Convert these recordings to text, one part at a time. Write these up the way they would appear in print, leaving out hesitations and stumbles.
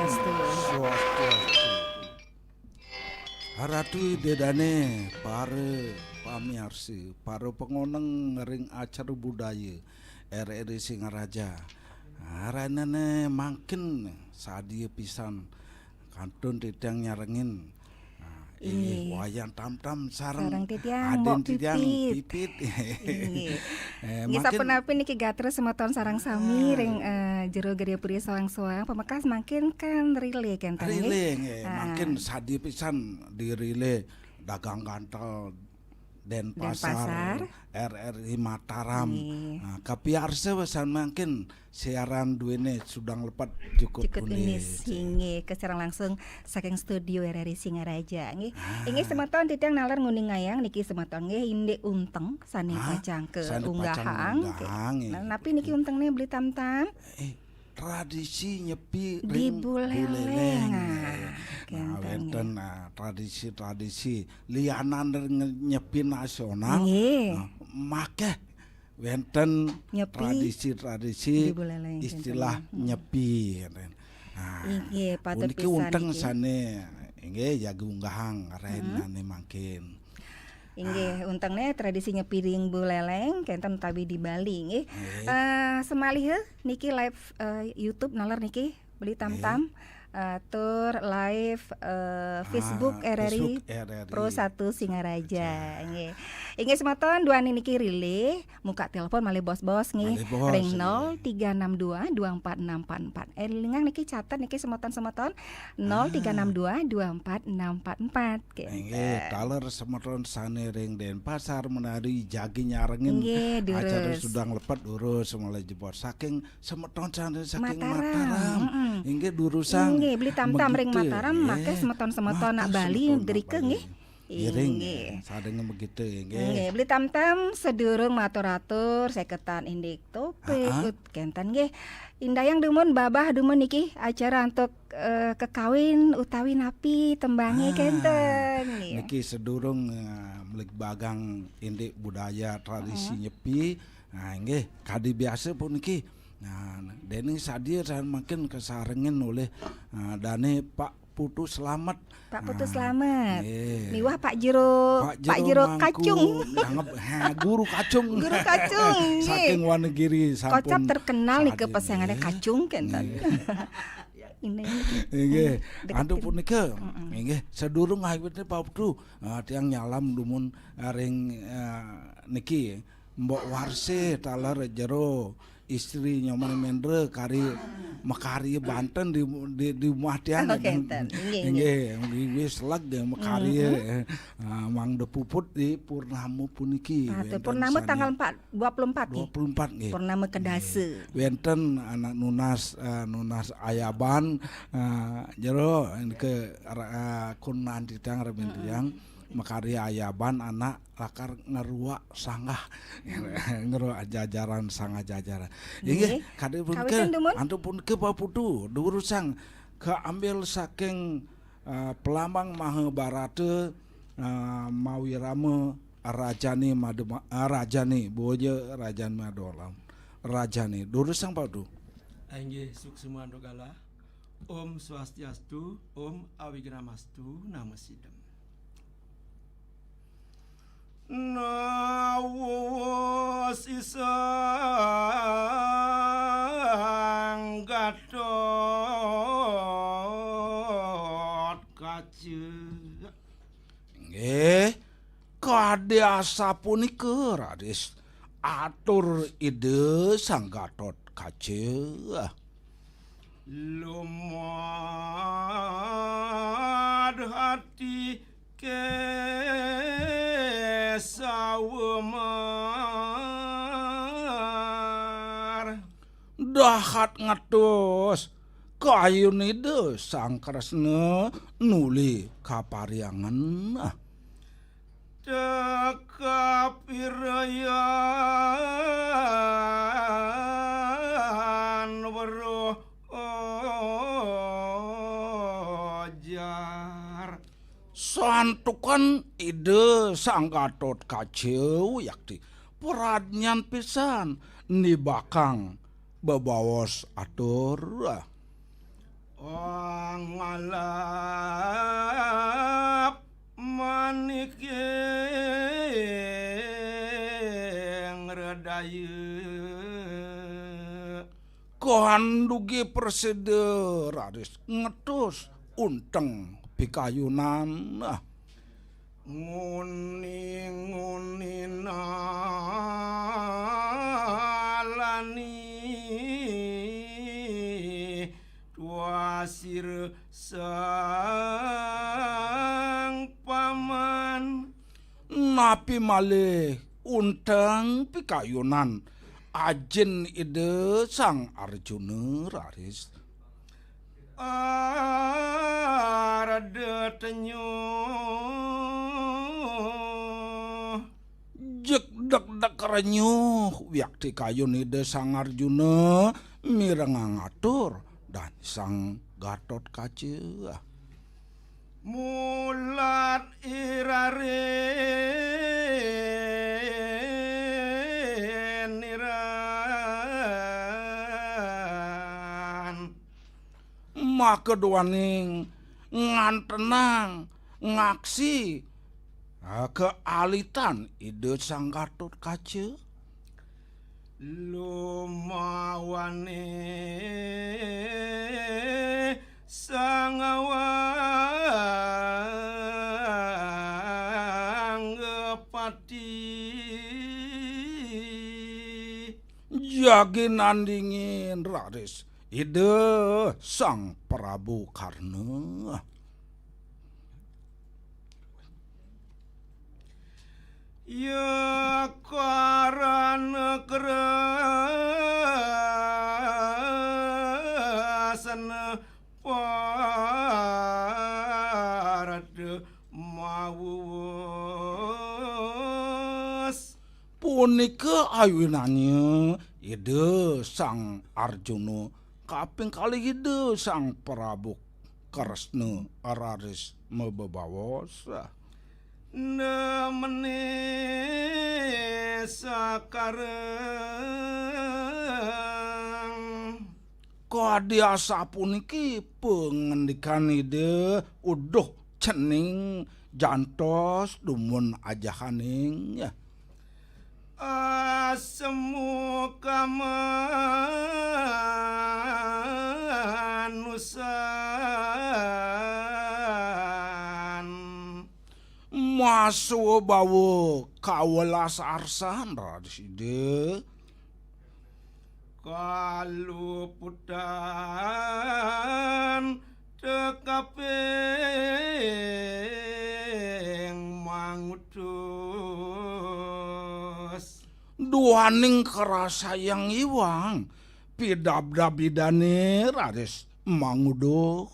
Swastiastu. Swastiastu. Haratu dedane para pamiarsi, para pengoneng ring acara budaya RRI Singaraja. Haranane mangkin sadia pisan kantun tidang nyarengin. Ini wayang tam-tam Sareng sareng titiang aden mbok tidang pipit. pipit. Inggih. Nggih Makin sapunapi niki gatres semeton sareng sami ring jero Gede Puri soang-soang pemekas makin kan rile kenten nggih. riling makin sadia pisan dirile dagang kantel Denpasar, RRI Mataram. Nggih. Nah, kapiarsa wesan makin siaran duene sudang lepat cukup Cukup unis inggih keserang langsung saking studio RRI Singaraja nggih. Inggih semeton titiang nalar nguning ngayang niki semeton nggih inde unteng sane pacang ke Sane pacang unggahan. unggahan, Nah, napi niki untengne beli tam-tam tradisi nyepi di ring Buleleng. Nah, Kenten wenten tradisi-tradisi lianan nyepi nasional. nggih. Make wenten Nyepi di tradisi-tradisi Buleleng, istilah nyepi. Nah, Inggih patut puniki pisan unteng iki. sane inggih jaga unggahang renane mangkin. Inggih, untengne tradisi nyepiring buleleng kenten tabi di Bali nggih. Semalih niki live YouTube nalar niki beli tam-tam tur live Facebook RRI Pro 1 Singaraja nggih. Inggih semeton duani niki rile muka telepon malih bos-bos nggih. Malih bos, Ring 0362246644. Lingang niki catat niki semeton-semeton 0362246644. Nggih, taler semeton sane ring Denpasar menari jagi nyarengin Nggih, acara durus. sudang lepat durus mulai jebor saking semeton sane saking Mataram. Mataram. Inggih durusang. Nggih, beli tam-tam ring Begitu, Mataram make nggih. semeton-semeton nak Make Bali semeton nak gerike Bali. nggih. Iring Nggih. sadenge begitu nggih. Nggih, beli tam-tam sedurung matur-atur seketan indik topik ut kenten nggih. Indayang dumun babah dumun niki acara untuk kekawin utawi napi tembange kenten nggih. Niki sedurung melik bagang indik budaya tradisi nyepi. Nah nggih kadi biasa pun niki. Nah dene sadia dan makin kesarengin oleh dane Pak Putu Slamet. Pak Putu Slamet. Nggih. Miwah Pak Jero Mangku, Kacung. Anggap guru kacung. Guru kacung, nggih. Saking Wonogiri sampun. Kocap terkenal nih ke sadia, pesengannya nggih. kacung kenten. Ini Nggih, deketin. antuk punika nggih sedurung awitne Pak Putu tiang nyalam dumun ring niki Mbok Warse taler jero istri nyoman mendre kari Mekari Banten di rumah tiang. Oh, kenten. Nggih, Nggih, wis leg Mekari Mang De Puput di Purnama puniki. Patu Purnama tanggal 24 nih. 24 nggih. Purnama Kedase. Wenten anak nunas ayaban jero ke kunan titang remen tiang Mekari ayaban anak lakar ngeruak sanggah ngeruak jajaran sanggah jajaran. Inggih kade pun ke antu pun ke Pak Putu durusang keambil saking pelambang Mahabharata Mawirama Rajani Rajani boja Rajani Madolam Rajani durusang Pak Putu. Inggih suksuma ndogala. Om Swastiastu, Om Awigramastu, Namasidam. Nawus isang Gatot Kaca. Nggih, kadasa punika Radis atur ide Sang Gatot Kaca. Lumad hati kesawemar Dahat ngatos kayun ide Sang Kresna nuli kapariangan. Tekapirayan weruh ojar Santukan ide Sang Gatot Kaca yakti peradnyan pisan ni bakang bebawas atur. Tuhan dugi preside raris ngetus unteng pikayunan nguni nalani tuasir sang paman napi malih unteng pikayunan ajen ide sang Arjuna raris arada tenyo jek dak renyuh wiakti kayun ide sang Arjuna mireng ngatur dan sang Gatot Kaca mulat irare niran makeduaning ngantenang ngaksi kealitan ide sang Gatot Kaca lumawane sangawang pati jagi nandingin raris ide sang Prabu Karna ya karana kerasan parade mawus punika ayunannya ide sang Arjuna kaping kali ide sang Prabu Kresna raris mebebawos nemene sakareng kadiasa puniki pengendikan ide uduh cening jantos dumun ajahaning ya asemu kamanusan masuk bawa kawelas arsan radis ide kaluputan tekaping mangutus duaning kerasa yang iwang pidabda bidane radis manguduh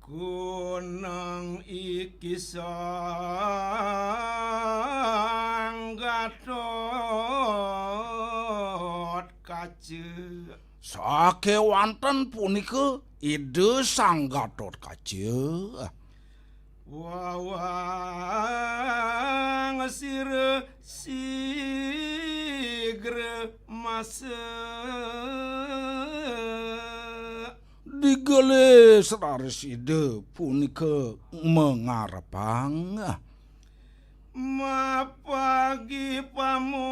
kunang iki sang Gatot Kaca sakewanten punika ide sang Gatot Kaca wawang sire sigre masa digelis raris ide punika mengarepang mapagi pamuk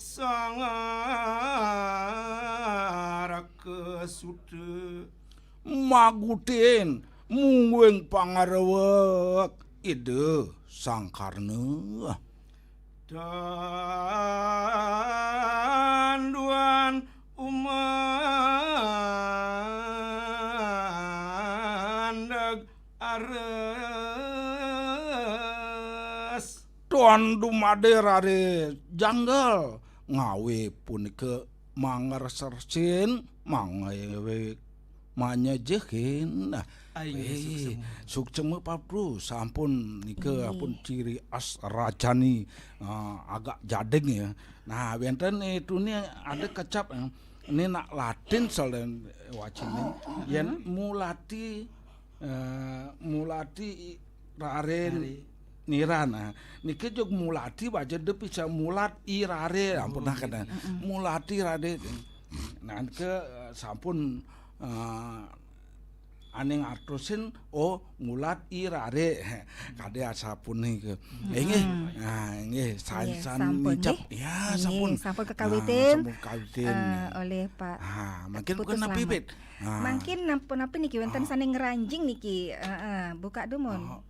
sangar kesude magutin mungguing pangarewek ide sang Karna danduan umandeg ares tuan dumade raris janggal ngawe punika mangersersin mangewe manyajekin sukseme Papru sampun nika pun ciri as rajani agak jadeng ya nah benten itu nih ada kecap ini nak Latin soalnya wacine yen mulati raren nirana niki jog mulati baca de bisa mulat irare ampun kana mulati rade nah ke sampun aning artosin ngulat irare kade asapun nike. Nggih. Nah, nggih saisan sampun, nicap. nggih. Ya, Nggih, sampun. sampun kekawitin. Sampun kawitin. Oleh Pak. Mungkin Putus bukan napi Slamet. Pit. Mungkin napa niki wonten sane ngeranjing niki. Buka dumun.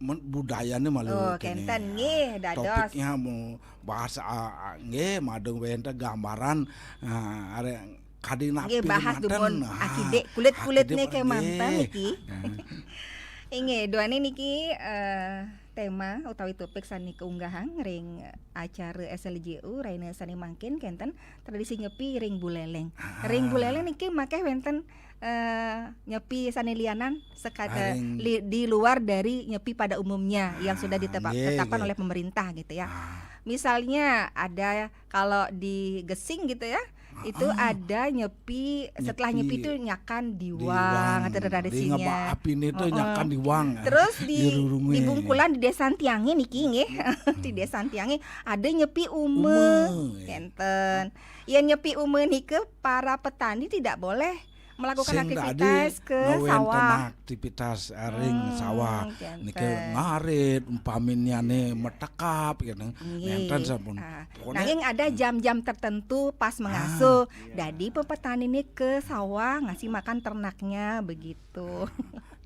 Budayane malu Kenten nggih dados. Topiknya mau bahas nggih madeng wente gambaran are kadina Nggih bahas dumun akide kulit-kulitne ke mantan niki. Inggih doane niki tema utawi topik sani keunggahan ring acara SLJU raina sani mangkin kenten tradisi nyepi ring buleleng. Ring buleleng niki makeh wenten nyepi sani lianan sekada di luar dari nyepi pada umumnya yang sudah ditetapkan oleh pemerintah gitu ya. Misalnya ada kalau di Gesing gitu ya, itu ada nyepi setelah nyepi itu nyakan diwang atau tradisinya. Api itu nyakan diwang. Terus di Bungkulan di Desa Tiange niki nggih. Di Desa Tiange ada nyepi ume. Kenten. Ya nyepi ume niki para petani tidak boleh melakukan aktivitas ke sawah. Aktivitas ring sawah niki ngarit umpaminyane metekap gitu. Nenten sampun. Nanging ada jam-jam tertentu pas mengasuh. Jadi petani ini ke sawah ngasih makan ternaknya begitu.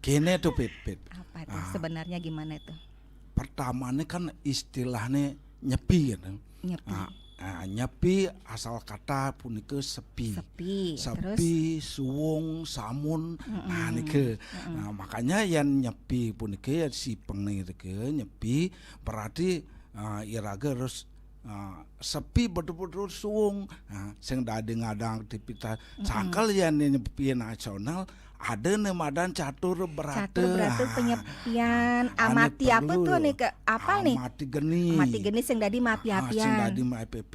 Kene tuh Pit. Apa itu sebenarnya gimana itu? Pertamanya kan istilahnya nyepi gitu. Nyepi. Nyepi asal kata punika sepi, suwung, samun, nike. Makanya yang nyepi punika si pengirke nyepi berarti iraga harus sepi betul-betul suwung. Sing dadi ngadang aktivitas cakal yang nyepi nasional. Ada nemadan catur beratur penyepian amati apa tuh nih ke apa nih amati geni sing dadi mapi-apian sing dadi MPP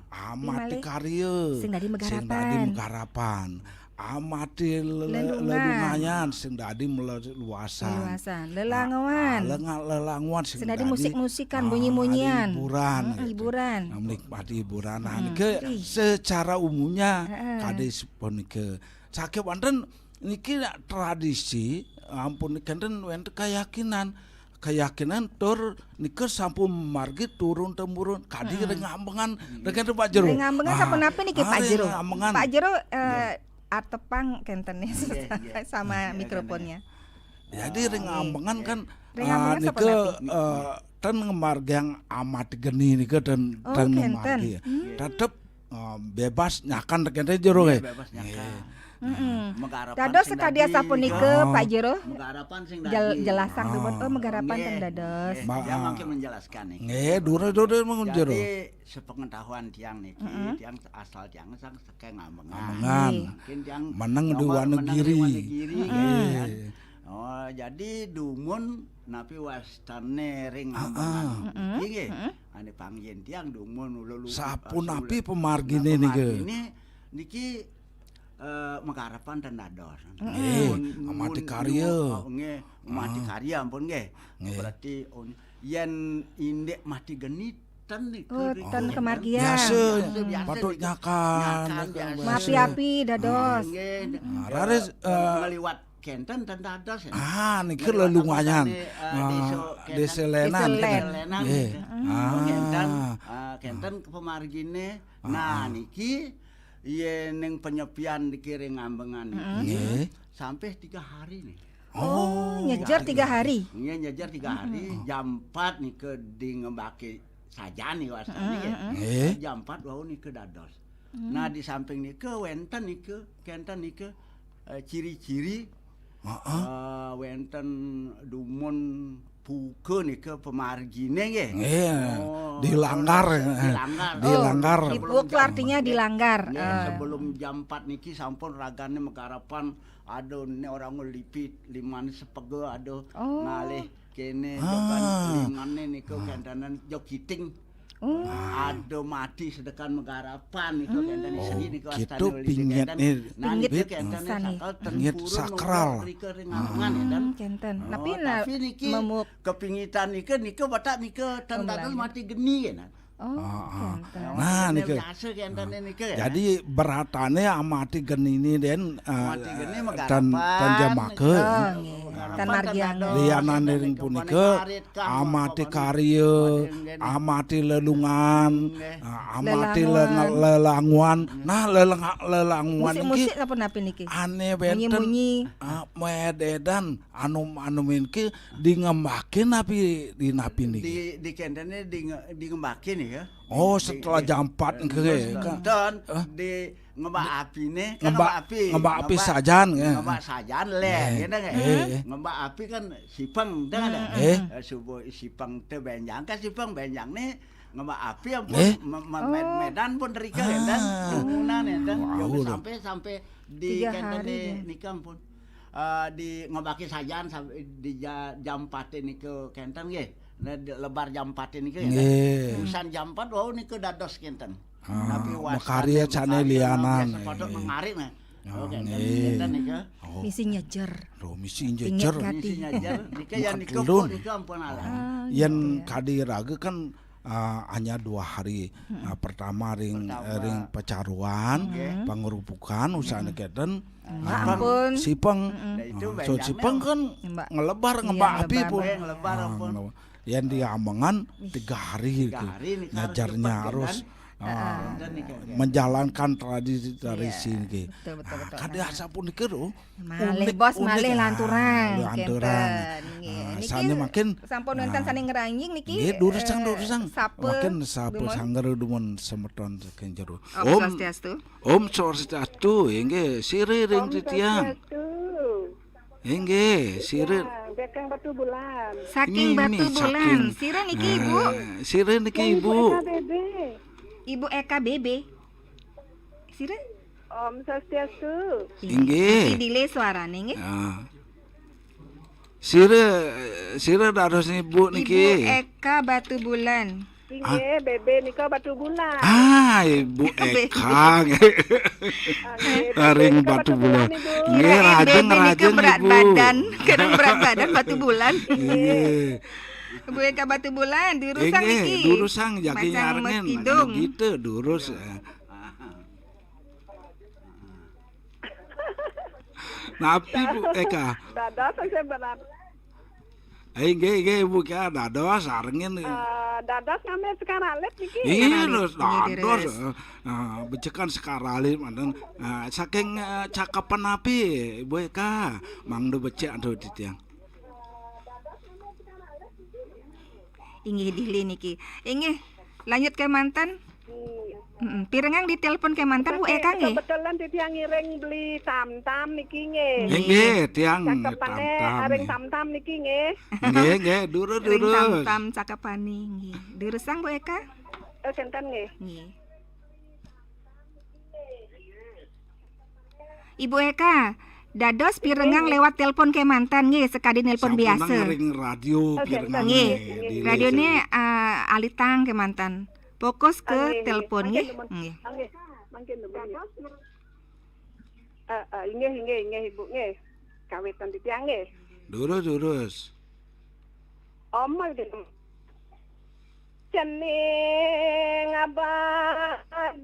amati karya sing dadi megarapan amati lelunganyan sing dadi luasan lelanguan sing dadi musik-musikan bunyi-bunyian hiburan menikmati hiburan secara umumnya kades punike sakit wonten niki tradisi ampun kenten wente keyakinan tur niki sampun margi turun temurun kadi ngambengan dengan Pak Jero. Ngambengan sampun apa niki Pak Jero? Pak Jero artepang kenten sama mikrofonnya. Jadi ngambengan kan niki ten ngemargang amat geni niki dan margi. Tetep bebas nyakan kenten Jero ya. Bebas nyakan. Dados sekadia sapunike Pak Jero. Megarapan sing jelasang tuh megarapan teng dados. Dia mungkin menjelaskan nih. Nggih, dure mun Jero. Jadi sepengetahuan tiang niki, tiang asal tiang sang sekeng ngambengan. Mungkin tiang meneng di Wonogiri. Oh, jadi dumun napi wastane ring ngambengan. Nggih. Ane pangjen tiang dumun lulu. Sapun napi pemargine niki. Niki megarapan dan dados. Amati karya. Nggih, mati karya ampun nggih. Berarti yen indek mati geni ten niku. Ten kemargian. Biasa patut nyakan. Mapi-api dados. Nggih. Rares ngeliwat kenten dan dados. Niki lelunganyan. Desa Lenan. Nggih. Kenten pemargine. Nah niki yen ning penyepian dikiring ngambengan iki sampai 3 hari nih. Nyejer 3 hari. Iya nyejer 3 hari, jam 4 nih ke di ngembake sajane wasane ya. Jam 4 wau nih ke dados. Nah di samping nih ke wenten nih ke kenten nih ke ciri-ciri wenten dumun puke nih ke pemargine nggih. Dilanggar. Dipuk artinya dilanggar. Sebelum jam 4 niki sampun ragane megarapan ada orang ngelipit liman sepege ada ngalih kene jokan lingane niku gandanan jogiting. Ada mati sedekan megarapan niku gandan seni niku astane gitu pinggit pinggit sakral kenten tapi niki kepingitan niku batak niku tandanan mati geni kan Oh, kenten. Nah, niki. biasa kenten niki ya. Jadi beratane amati genini den Amati geni mah dan garapan. jamakeun. Oh, nggih. Tan margian. Lianan ring punika amati karya, amati lelungan, amati lelanguan. Nah, lelanguan Musik-musik iki apa napi niki? ane benten Bunyi-bunyi. mededan anu menki dingembake napi di napi niki. Di kentene di ngembake nih ya. Oh, setelah jam 4 engke Dan di ngembak api nih kan ngembak api sajan ya. Ngembak sajan le, gitu nggak? Ngembak api kan sipeng, dah ada. Subuh sipeng teh benjang kan sipeng benjang nih ngembak api ampun medan pun derika dan bangunan ya dan sampai di 3 kenten hari, nikah pun di ngebaki sajan sampai di jam 4 ini ke kenten nggih. Lebar jam 4 ini ke ya. Usan jam 4 wau niku dados kenten. Tapi makarya cane lianan. Sepatu mengarit nah. Oke, kenten niku. Misi nyejer. Misi nyejer. Misi nyejer niku yang niku ampun ala. Yen kadiraga kan hanya 2 hari. Pertama ring pecaruan, pangerupukan usahane keten. Ampun. Sipeng. So sipeng kan ngelebar ngembak api pun. Ngelebar ampun. Yang diamangan 3 hari ngajarnya harus menjalankan tradisi ini. Kadasa pun dikeru. Malih bos malih lanturang. Sane makin sampun wonten sane ngeranjing niki. Nggih durusang. Makin sape sangger dumun semeton saking jero. Om Swastiastu, nggih sire ring titiang. Nggih, sire Bekang Batu Bulan. Saking Batu Bulan. Sire niki Ibu. Sire niki Ibu. Ibu Eka Bebe. Sire? Om Swastiastu. Nggih. Dile suarane nggih. Sire dados Ibu niki. Ibu Eka Batu Bulan. Inge Bebe nika Batu Bulan. Ibu Eka. Ring Batu Bulan. Nggih, rajin berat Ibu. badan. Kadang berat badan Batu Bulan. Nggih. Ibu Eka Batu Bulan durusang niki. Durusang jaki nyarengen. Gitu durus. Napi Bu Eka. Dados saya berat. Nggih Ibu Eka dados sarengen. Dados ngame sekarang alit niki. Iya dados. Becekan sekarali manten saking cakapan api Ibu Eka mangdo becek ando titiang. Inggih dili niki. Inggih lanjut ke mantan. Pirengang ditelepon ke mantan Bu Eka nggih. Kebetulan titiang ngiring beli tam-tam niki nggih. Nggih, tiang Cakepane tam-tam. aring tam-tam niki nggih. Nggih, durus. Ring tam-tam cakepane nggih. Durusang Bu Eka? Kenten nggih. Nggih. Ibu Eka, dados pirengang lewat telepon ke mantan nggih, sekadi nelpon biasa. Ring radio pirengang. Nggih. Radione alitang ke mantan. Fokus ke telepon nggih. Nggih. Nggih. Mangkin Inggih Ibu nggih. Kawitan titiang nggih. Durus. Om Cening abagos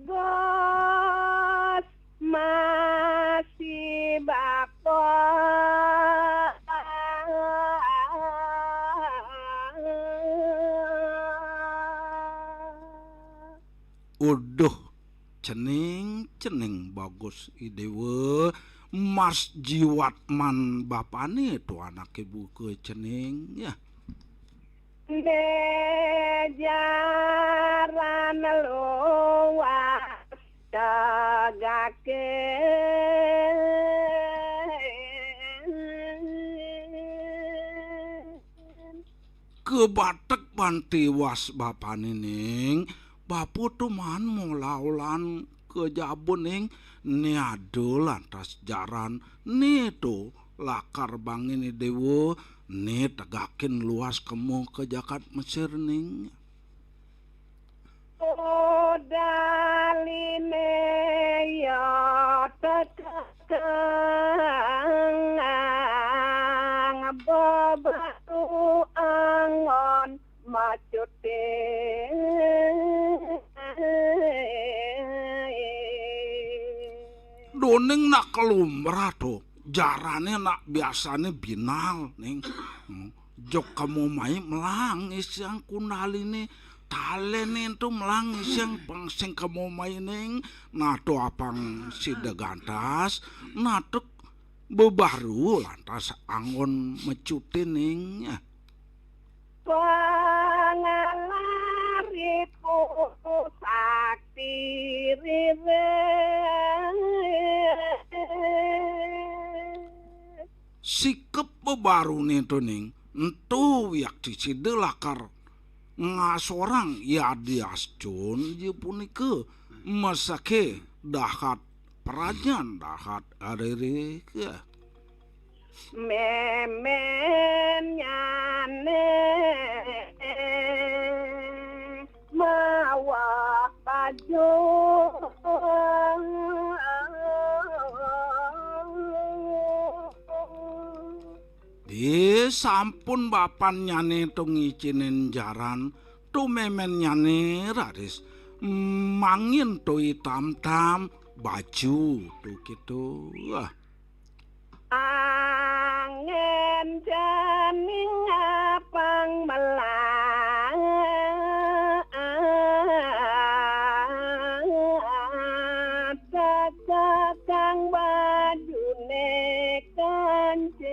masih bapak. Uduh, cening bagus idewe. Mas Jiwatman bapane tuh anak Ibu ke cening ya. Jaran luas dagake Kebatek bantiwas bapane ning. Bapu tuman mulaulan kejabun ning niado lantas jaran tu lakar bangini dewo ni tegakin luas kemu ke jakat Mesir ning. Daline ya tekang babatu angon macute Doning nak kelumrah tuh. Jarane nak biasane binal ning. Jok kamu mai melang isyang kundaline talene tu melang isyang pangsing kamu mai ning nato apang sida gantas natuk bebaru lantas angon mecutin ning. Pangalariku sakti rire Sikep bebaru nih tuh ning entu yak dicide lakar ngasorang ya diascun je punike masake dahat perajan dahat arere ya. memen nyane mawa baju Di sampun bapan nyane tu ngicinin jaran tu memen nyane raris mangin tu hitam-tam baju tu gitu. angin janing apang melang kakang bajune kancing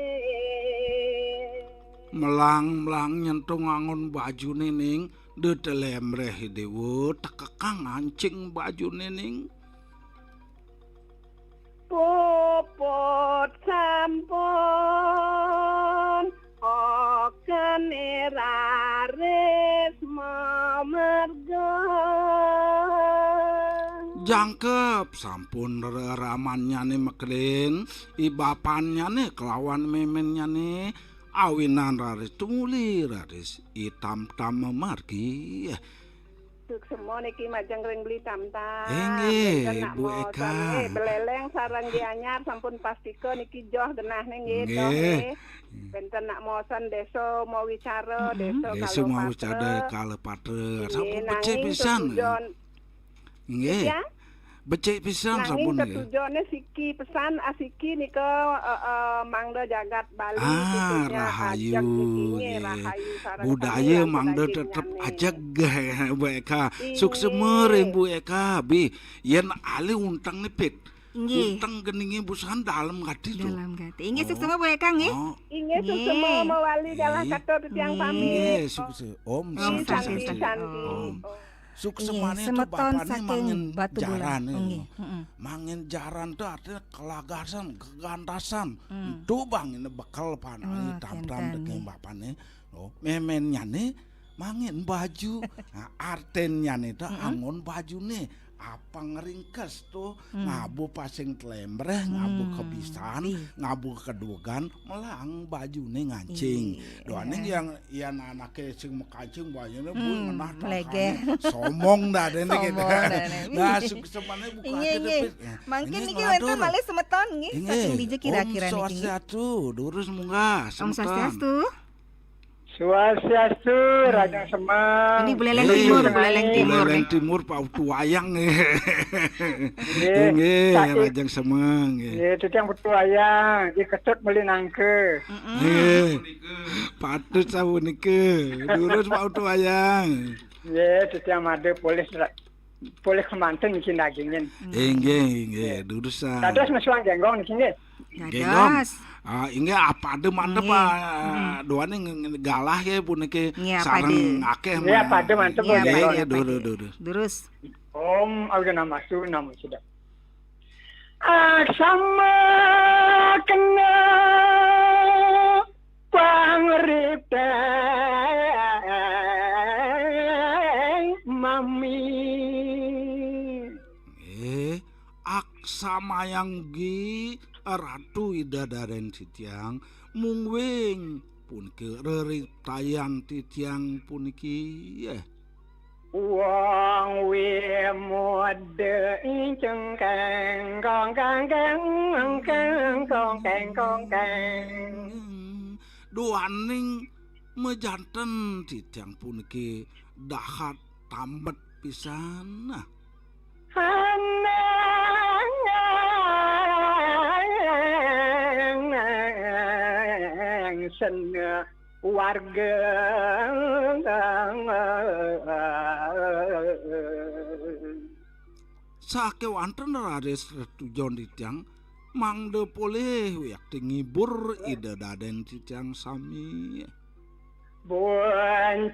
Melang-melang nyentung angon baju nining de telemreh dewe tekekang ngancing baju nining. Puput sampun okane raris mamerga Jangkep sampun ramannya nih mekrin ibapannya nih kelawan memennya nih awinan raris tumuli raris hitam-tam memargi. Suk semua niki majang ring beli tam-tam. Nggih, Bu Eka. Beleleng sarang dianyar sampun pastiko niki joh genah nggih Nggih. toh nggih. Benten nak mosan deso mau wicara deso Desu mau kalau cade kalepatre sampun Nggih, becik nanging pisan. ketujuan Nggih. ya. Becik pisan sampun Nanging nggih. ketujuannya siki pesan asiki nika mangda jagat Bali Ah, khususnya rahayu, ajak nikinya, nggih. rahayu sareng Budaya kami mangda langsung tetep dagingnya ajak geh Bu Eka. Ini. Suk semer Bu Eka bi yen ali untang nipit. Nggih. Untang geninge busan dalam gati tuh. Dalam gati. Inggih suk semua boleh Kang nggih. Oh, Inge Nggih. semua mewali galah Nggih. kata tiang pamit. nggih suk Om Om santi. santi. Santi. Om. Suk Nggih, semane tuh semeton bapaknya saking mangin batu bulan. jaran. Nggih, heeh. Mangin jaran tuh artinya kelagasan, kegantasan. Itu bang ini bekal panah Oh, hitam-hitam kenten, dengan nggih. bapaknya. Oh, memennya nih mangin baju. Nah, artennya nih tuh angon baju nih. Apa ngeringkes tuh ngabu pasing telembreh, ngabu kebisan, Ih. ngabu kedugan, melang baju nih ngancing. Ih, Doane yang anaknya sing mekancing bajunya bu ngenah melegeh. somong dah dene gitu. Somong dah dene. Nah, semane buka Inggih nggih. Mangkin niki wonten malih semeton nggih. Saking dije kira-kira Om niki. Swastiastu, durus munggah. Om Swastiastu. Swastiastu, Raja Semang. Ini Buleleng Timur, Buleleng Timur. Buleleng Timur Pak Tuayang nih. Nggih, Nggih, saiki- Rajang Semeng nggih. Nggih, tutang betuayang, diketut meuli nangke. Nggih. Patut sapunike. Durus Pak Tuayang. Nggih, tutang made boleh kemanten iki dagingin. Nggih, durus. Dados mesuang jenggong niki nggih. Dados. Inggih apa ade mantep doane galah ya punike Nggih, apa sareng ade. akeh. Nggih, apa ade mantep Iya, jenggong. Nggih, Pak. durus. Durus. Om awena masu namun sudah. Aksama kena pangritan mami. Aksamayang gi ratu idadaren titiang mungwing punike reritayan titiang puniki Wong we mode inceng kang kong kang kang kang kong kang kong kang. doaning mejanten titiang puniki dahat tambet pisan. Hanang sen warga Sake wanten rares tujon titiang mangde poleh wiak ngibur ide daden titiang sami. buồn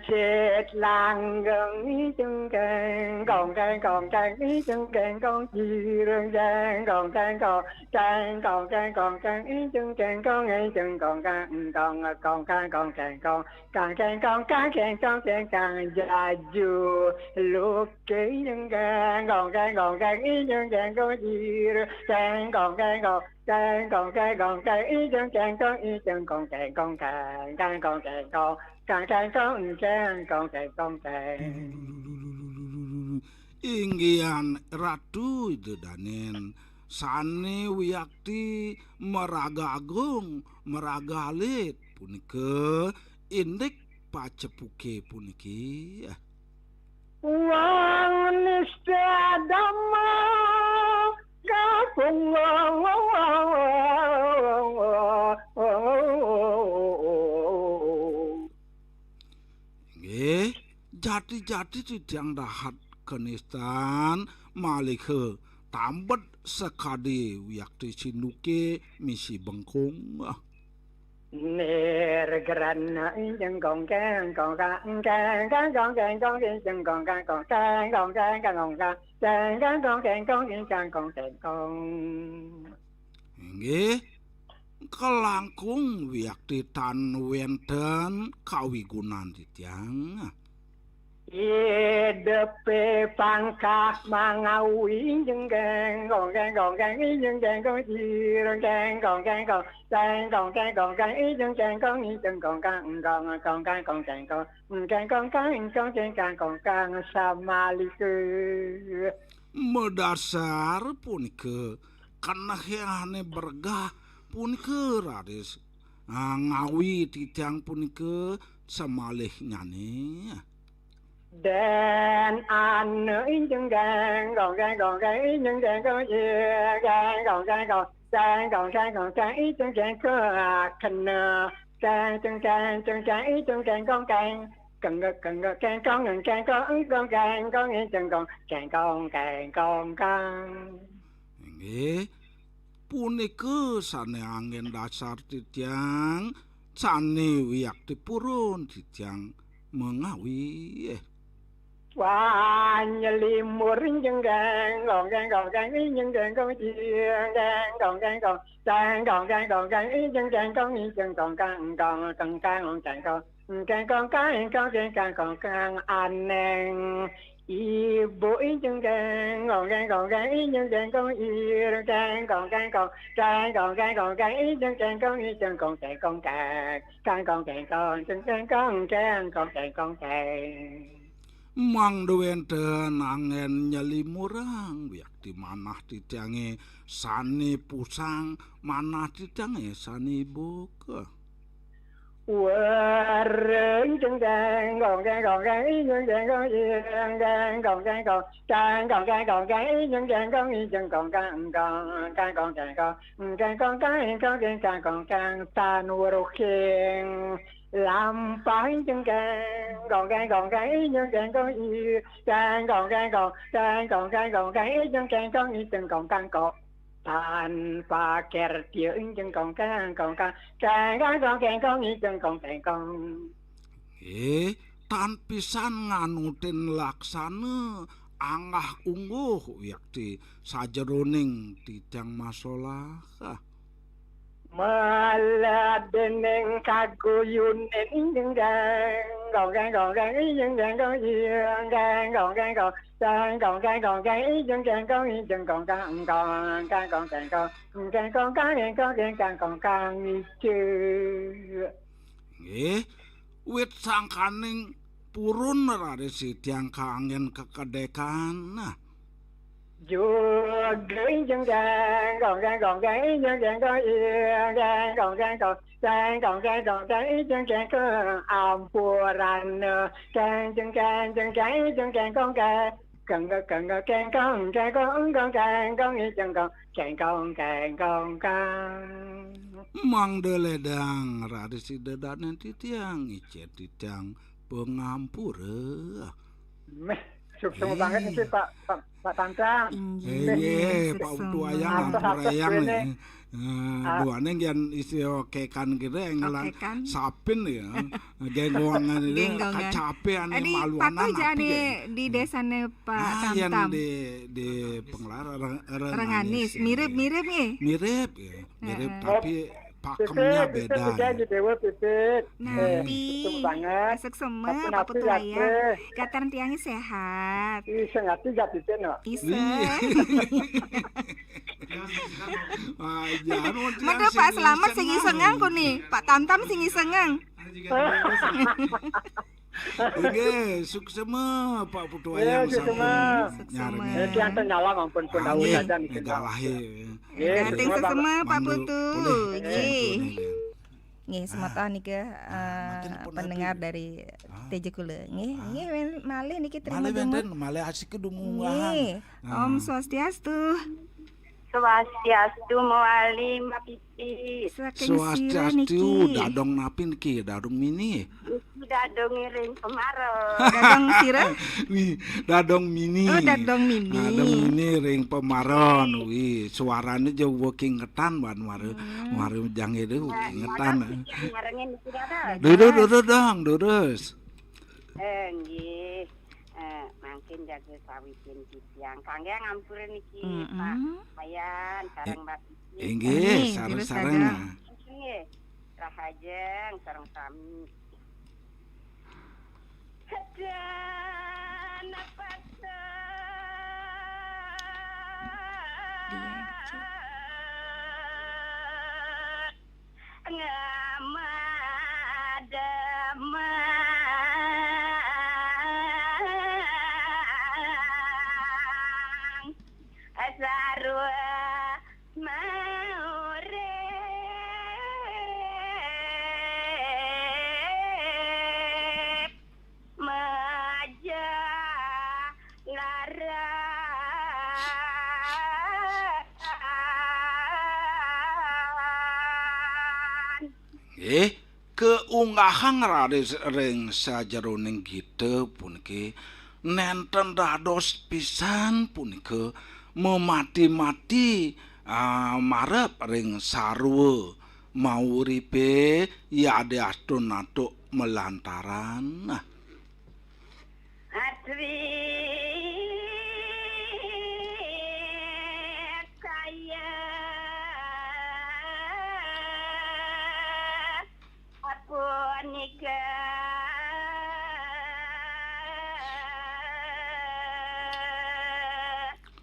langgeng chân càng còn càng chân càng con chi rương càng còn càng chân càng ngay chân còn càng già dù lúc kỹ chân càng còn càng chân càng con chi rương càng còn càng ý chân càng con ý chân còn càng con Inggian ratu itu danen sane wiakti meraga agung meraga alit punike indik pacepuke puniki Wang nista dhamma kapung jati-jati tidang dahat kenistan malike tambet sekade wiakti sinuke misi bengkung Nir geran chân còn càng chân còn nggih kelangkung wiakti tan wenten kawigunan titiang Depe pangkat mangawi chân càng còn chân càng có chi càng còn ý chân càng có ý chân còn càng samaliku medasar punike kanahane bergah punike raris ngawi titiang punike semalih nyane Dan ane chân càng còn ý chân càng có chi càng còn ý chân càng có khăn càng ý chân càng con càng cần con ý chân còn nggih punike sane angin dasar titiang sane wiakti purun titiang mengawi Limur chân càng còn ý chân càng có chi càng còn ý chân càng có ý chân còn anh Ibu chân càng còn ý chân càng có ý càng ý chân càng có ý chân còn mang duwenten angen nyalimurang wiakti manah titiange sane pusang manah titiange sane buka Wareng chân càng còn ý chân càng có ý càng ý chân càng có ý chân còn tan uruking Lampai chân càng còn ý chân càng có ý càng ý chân càng có ý chân còn tanpa kerja chân còn ý chân còn tan pisan nganutin laksana angah ungguh wiakti sajeroning titiang masalah Maladeneng kaguyunen chân còn ý chân càng có ý ý chân càng có ý chân còn chứ wit sangkaning purun rare sitiang kangen kekadekan Juga chân càng còn ý chân càng có ý chân càng có ampuran chân càng Keng keng keng keng keng keng keng keng keng keng keng keng keng keng keng. Mang deledang radisi dedanan titiang icet titiang pengampura. Sukses banget nih Pak Tantang. Pak Utuayang ngampurayang nih. Duane gian isi okekan gitu ngelang Okekan. sapin ya. Genggongan itu Genggongan. kacapean Adi maluanan patu api jane kayak. di desane Pak Yang Tamtam. di Penglar Renganis, mirip-mirip nih. Mirip ya, mirip tapi pakemnya beda. Pipit di Dewa Pipit. Napi, Sukses banget. esek semua Tapi Pak napi Putuayang. gak Katan tiangnya sehat. Isi ngati gak Pipit no. Isek. Mada Pak Selamat sing isengang ku nih. Pak Tamtam sing isengang. Oke, sukses mah Pak Putuayang Sukses sampun mah. nyaring. Itu yang nyala mampun pun daun aja nih. Galahe. Gateng sesema Pak Mandu, Putu. boleh. Nggih. Boleh. Nggih, semata niki makin pun pendengar dari TJ Kule. Nggih, malih niki terima Male demut. benten, male asik kedungungan. Nggih. Om Swastiastu. Swastiastu moali mapipi. Saking sira Swastiastu niki. dadong napi niki, dadong mini. Dadong ngiring kemaro. Dadong sira? Wih, dadong mini. Oh, dadong mini. Dadong mini ring pemaron. Wih, suaranya jauh working ngetan ban maru. Maru jang itu ngetan. Ngarengin iki ada. Duduk dong, dudus. Nggih. Mangkin jaga sawitin titiang. Kangge ngampura niki Pak. Ayan sareng Mbak Pipi. Inggih, terus sareng-sareng. ada. Nggih. Rahajeng sareng sami. Dan apa keunggahan ring sajeroning kita puniki nenten dados pisan punike memati-mati marep ring sarwa mau uripe ya ade astun natuk melantaran Atri kaya apunika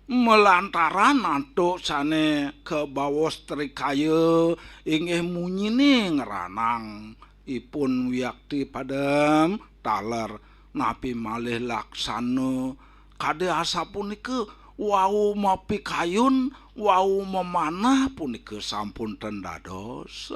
melantaran natuk sane ke bawos trikaya inggih munyine ngeranang ipun wiyakti padem taler napi malih laksana kade asa punika wau mapi kayun wau memanah punika sampun ten dados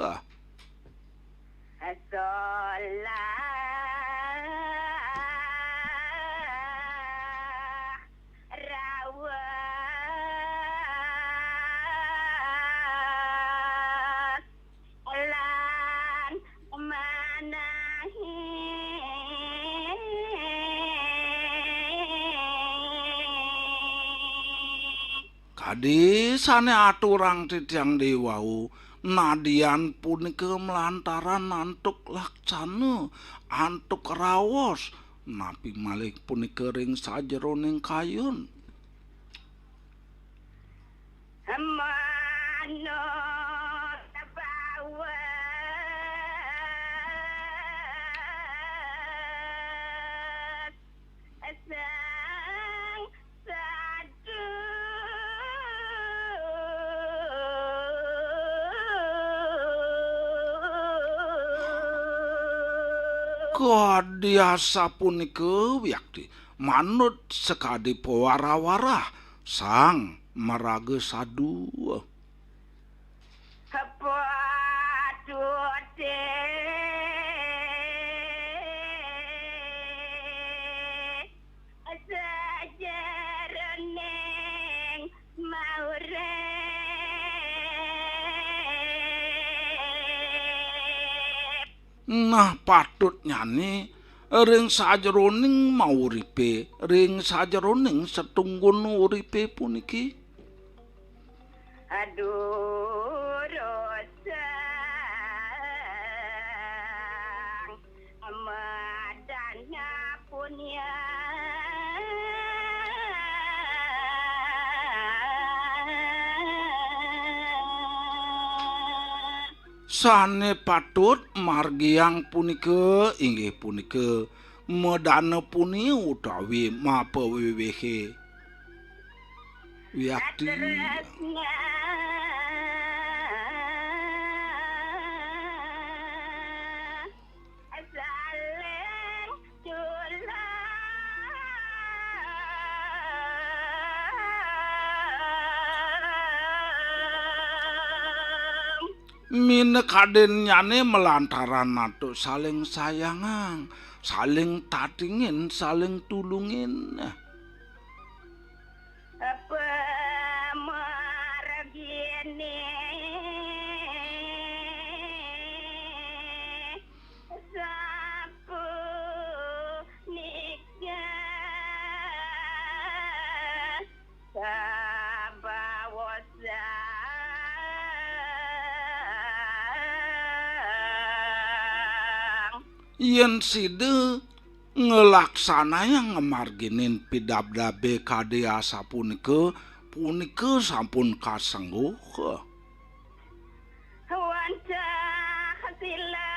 Kadi sane aturang titiang dewau nadian punika melantaran antuk laksana antuk rawos napi malih punika ring sajeroning kayun mano tabawa sang satu kadiasa punika wiyakti manut sekadi pewara-warah sang meraga sadu Kepadute saja Nah patut nyanyi ring sajeroning mauripe ring sajeroning setunggun uripe puniki. Aduh rosang madana punya Sane patut margiang punika inggih punika medana puni utawi mapa wewehe wiakti Tresna saling tulang minekaden nyane melantaran nato saling sayangan saling tatingin saling tulungin. pemargine sapu nikah sabawosa Yen side ngelaksanaya ngemarginin pidabdabe kadeasa punika sampun kasengguh. wancah sila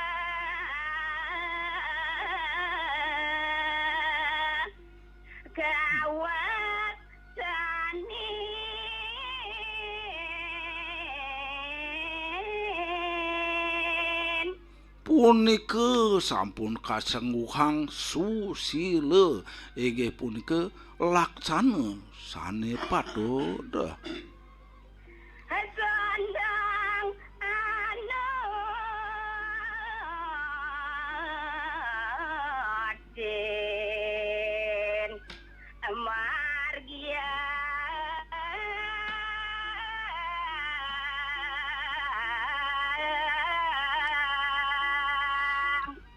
kawat tani Punika sampun kasengguhang susila inggih punika laksana sane patut. sandang aden margia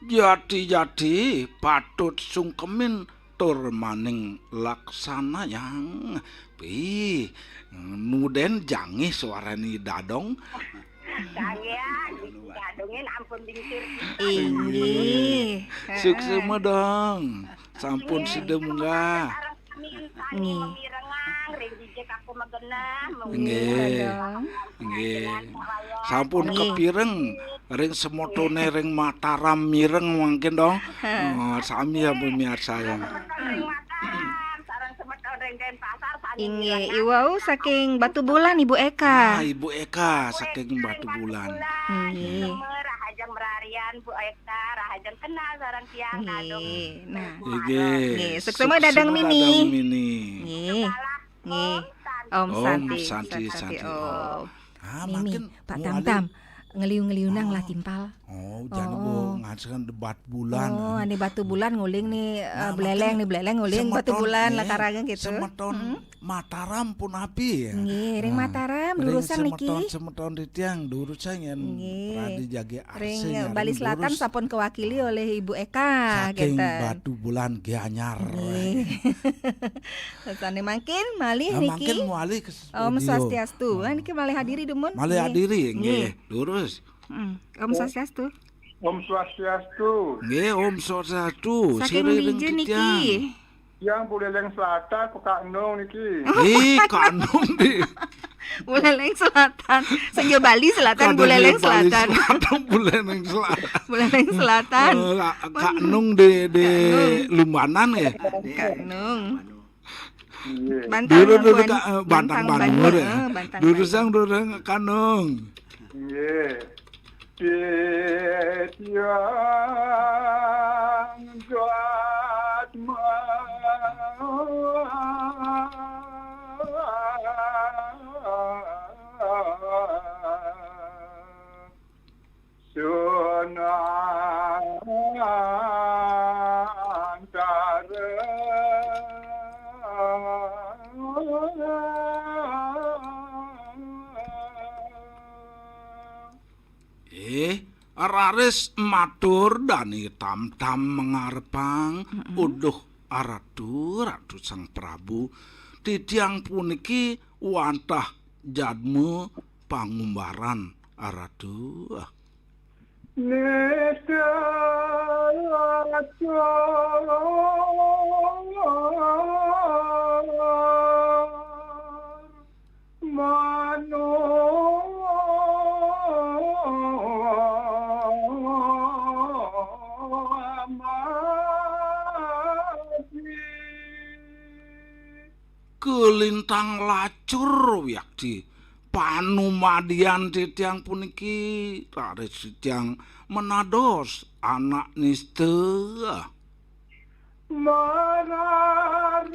Jati-jati patut sungkemin tur maning laksana yang pi nuden jangi suarani dadong. Kangen, jadungin ampun bingkir. Inggih. Sukses dong. Sampun sida munggah. Nih. Mirengang, rinjijek aku magenah. Nggih. Nggih. Sampun kepireng ring semotone ring Mataram mireng mungkin dong. Oh, sami ya pemirsa ya. Sarang semeton ring Denpasar. Inggih, iwau saking Batu Bulan Ibu Eka. Ibu Eka saking Batu Bulan. Nggih. Rahajang merarian Bu Eka, rahajang kenal sarang tiang kadung. Nggih. Nah, Nggih. Nggih, suksema dadang mini. Dadang mini. nggih. Nggih. Om Santi. Santi. Oh. Ah, Mimi, makin Pak muali. Tam-tam. Ngeliung-ngeliunang lah timpal. Oh, jangan bu ngajakan debat bulan. Oh, ini Batu Bulan nguling nih Nah, beleleng nguling Batu semeton, Bulan nggih, lah karangan gitu. Semeton Mataram pun api ya. Nggih, ring Nah, Mataram ring durusan niki. Semeton di tiang durusan yang Nggih. pradi jage Ring arse Bali Selatan sampun kewakili oleh Ibu Eka saking gitu. Batu Bulan Gianyar. Nggih. Sane mangkin malih Nah, niki. makin muali ke Om studio. Swastiastu. Niki malih hadiri demun. Malih hadiri nggih, lurus. Om Swastiastu. Om Swastiastu. Nggih, Om Swastiastu. Saking Sireng Lije titiang. niki. Yang Buleleng Selatan Kak Nong niki. Kanung di Buleleng Selatan. Senja Bali Selatan, Buleleng Selatan. Buleleng Selatan. Buleleng Selatan. Kak Nung di Lumbanan ya. Kak Nung. Iya. Bantang Dulu Labuan. Bantang Banur ya. Bantang Dulu Banur. sang durang Kanung. Iya. Tiang juat Raris matur dani tam-tam mengarepang uduh aratu Ratu Sang Prabu titiang puniki wantah jadmu pangumbaran aratu. Nesta mano kelintang lacur yakti panumadian titiang puniki raris titiang menados anak niste mararakuan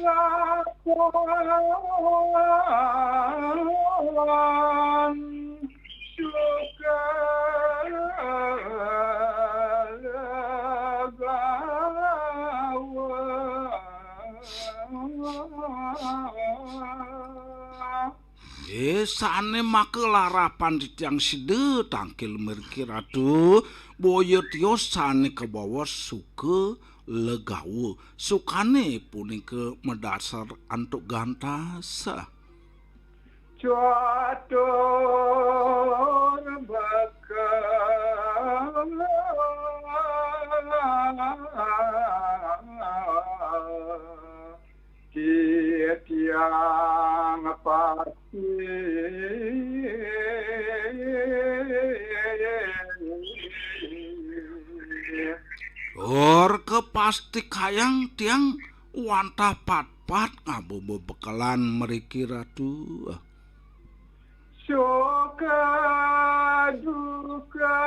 suka sane makelarapan titiang side tangkil merki ratu boyo tios sane kebawa suke legawu sukane punike medasar antuk gantasa Cuatur bakal tiang pasti or kepasti kayang tiang wantah pat-pat ngabobo bekalan meriki ratu suka duka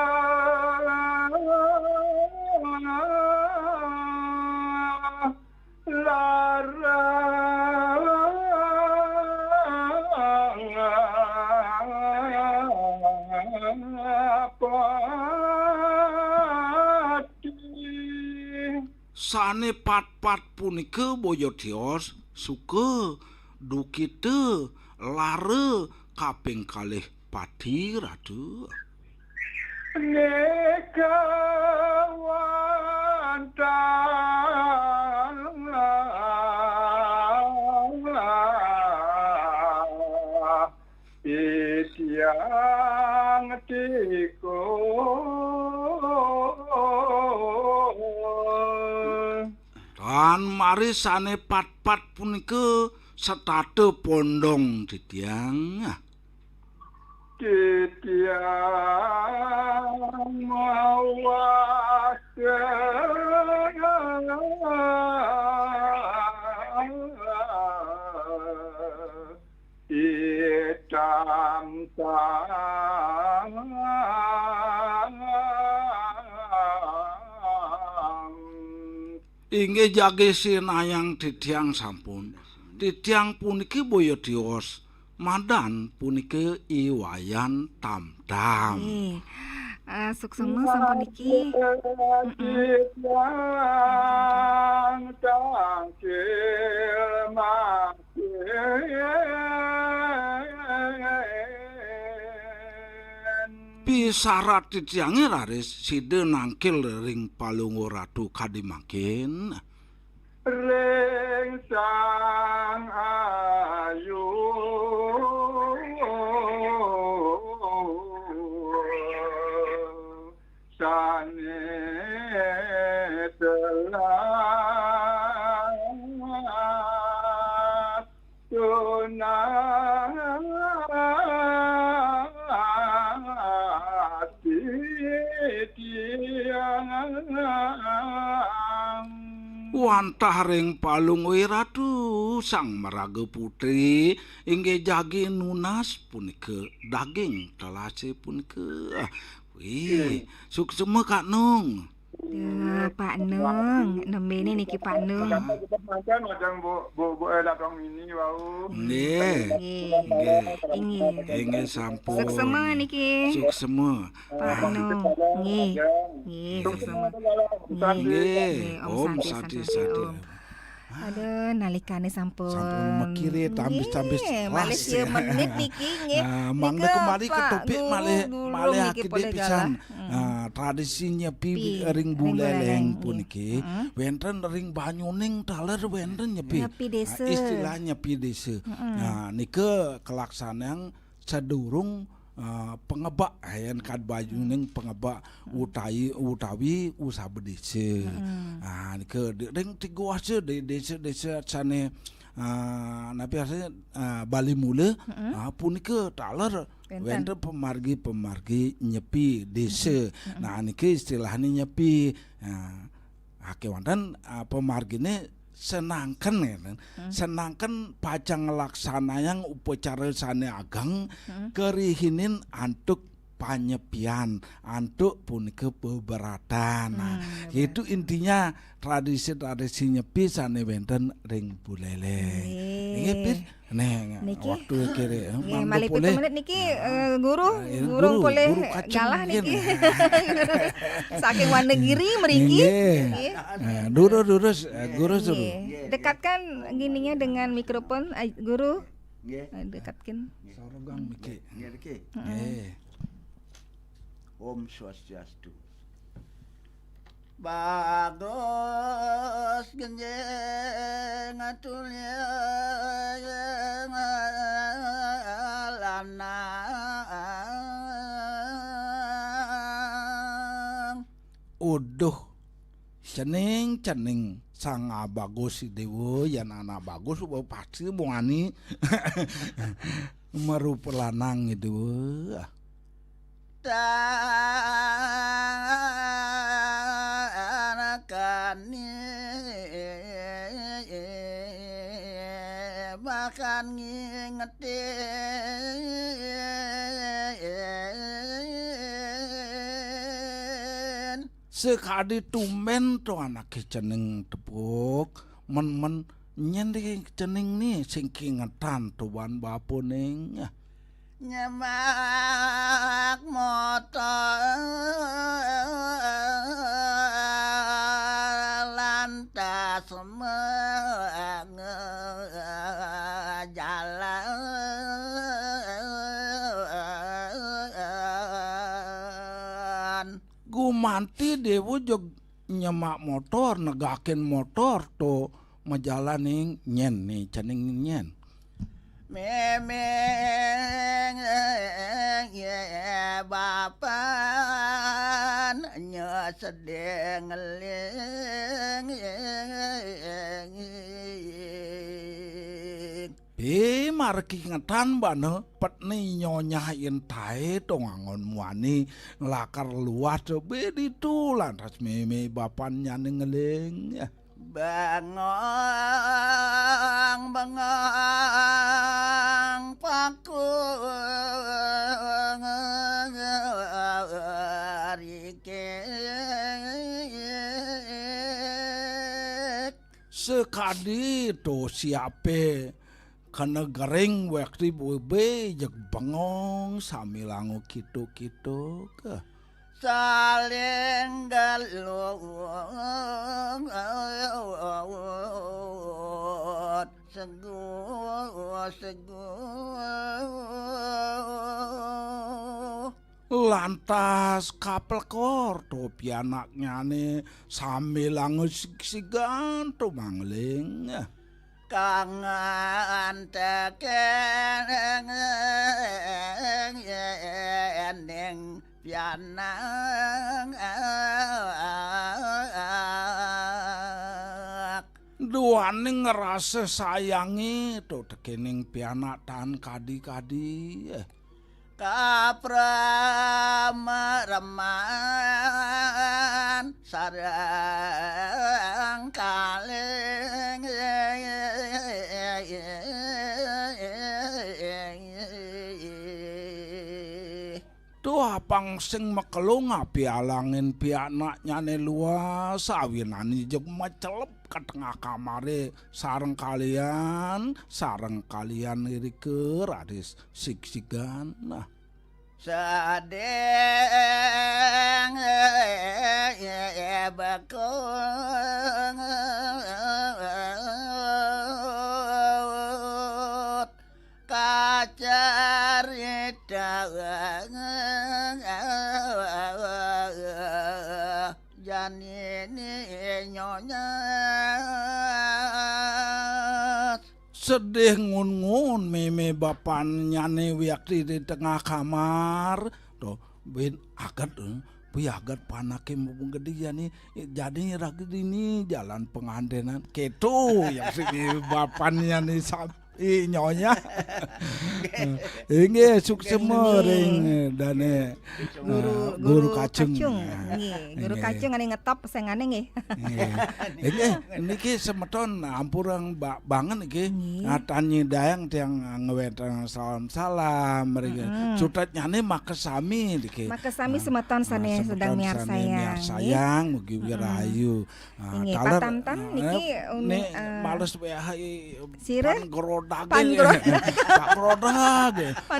sane pat-pat punike boyo tios suke dukite lare kaping kalih pati ratu neka itiang tiko dan mari sane pat-pat punike setate pondong titiang titiang mawas hitam inggih jage sinayang titiang sampun titiang puniki boyo dios madan puniki iwayan tam-tam suksema sampun iki titiang tangkil pisarat titiange raris side nangkil ring palungo ratu kadimakin ring sang ayu sane telah wantah ring palung ratu sang meraga putri inggih jagi nunas punike daging telase punike wih suksema Kak Nung Pak Nung nembe ini niki Pak Nung makan macam bu datang ini wau nggih inggih sampun suksema niki suksema Pak Nung nggih suksema nggih om sadi aduh nalikane sampun mekire tambis-tambis Malaysia menit niki nggih mangga kembali ke topik malih akide pisan tradisi nyepi Ring ring buleleng, buleleng iya. puniki wenten ring Banyuning taler wenten nyepi. Nyepi desa. Istilah nyepi desa. Nah nike kelaksanaan sadurung pengebak ayan kad Banyuning pengebak utawi usah bedese. Nah nike ring tigoase di desa-desa sane napi artinya Bali Mule punika taler wenten pemargi nyepi desa. Nah niki istilahnya nyepi. Ake wonten pemargine senangkan ya kan. Senangkan pacang ngelaksanayang upacara sane agang kerihinin antuk panyepian antuk punika beberatan. Nah, itu intinya tradisi nyepi sane wenten ring buleleng. Nggih Pir. Niki. Waktu kira Nggih, malih 7 menit niki guru boleh kacang galah mungkin. niki. Saking Wanegiri mriki. Nggih. Guru suruh. Nggih. Dekatkan gininya dengan mikrofon guru. Nggih. Dekatkan. Sorogang miki. Nggih iki. Nggih. Om Swastiastu. Bagus genjeng atulnya lanang. Uduh cening sang bagus si dewa yan anak bagus pasti bungani merupa lanang itu. Tanakani makan ngingetin Sekadi tumen to anak ceneng tepuk men nyendek ceneng nih sing kingetan tuan bapuning. Nyemak motor lantas jalan Gumanti dewu jog nyemak motor negakin motor to majalaning nyen nih ceneng nyen. memeng ya bapan nya sedeng ngeling Marki ngetan bana petni nyonyahin tae tong angon muani ngelakar luas be ditulan ras meme bapan nyane ngeling ya. Bangong paku Sekadi to siape kana garing waktu bebe jeg bengong samilangu kitu-kitu ke. saling galung Lantas kapelkor to pianaknya nih samilangu sigan to mangling ya. kangen teken ending pianang Duaning ngerasa sayangi to tekening pianak tan kadi-kadi kapramareman sareng kaleng apang sing mekelung api alangin pianaknya ne luas sawinani jeg macelep ke tengah kamare sareng kalian irike radis siksigan nah sadeng bakong kacarita nyonya. Sedih ngun-ngun meme bapan nyane wiakti di tengah kamar. Tuh, bin agat agat panake mumpung gede ya nih. Jadi ragi ini jalan pengandenan. Keto ya sini bapannya nih nyonya. Ini sukses mering dan guru kacung. Guru kacung ane ngetop sengane nggih. Niki semeton ampurang banget niki. Tanyi dayang tiang ngewetang salam mereka. Sutat nyane makasami niki. Makasami semeton sane sedang miar sayang. Mugi wirayu. Nggih patam-tam niki males wae sire Pan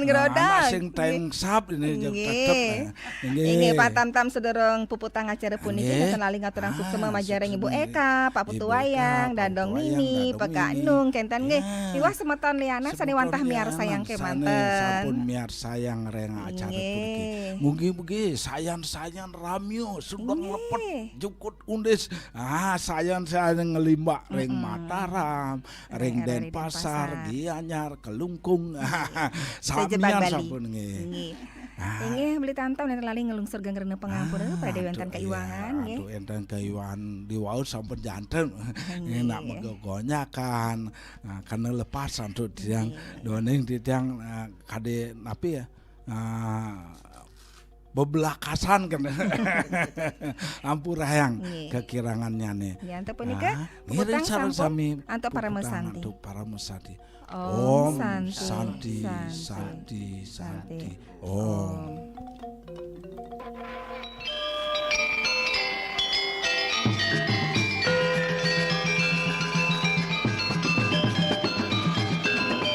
gerodag. Sing teng sap ini tetep. Ini Pak Tamtam sedorong puputang acara puniki kita lali ngaturang suksema majareng Ibu Eka, Pak Putu Wayang, Dandong Nini, Peka Nung kenten nggih. Iwah semeton liana sane wantah miar sayang kemanten. Sampun miar sayang reng acara puniki. Mugi-mugi sayan-sayan ramyo sudah lepet jukut undis. Sayan ngelimbak reng Mataram, reng Denpasar, Gianyar, Kelungkung. Samian sampun nggih. Inggih beli tantam dan lali ngelungsur gangrene pengampun pada wonten kaiwangan nggih. Aduh enten kaiwan diwaos sampun janten. Nak megogonyakan kana lepasan tuh tiang doning di tiang kade napi ya. Bebelakasan kan ampura yang kekirangannya nih. Ya ante punika puputang sampun antuk para mesanti. Untuk para mesati. Om Santi. Om.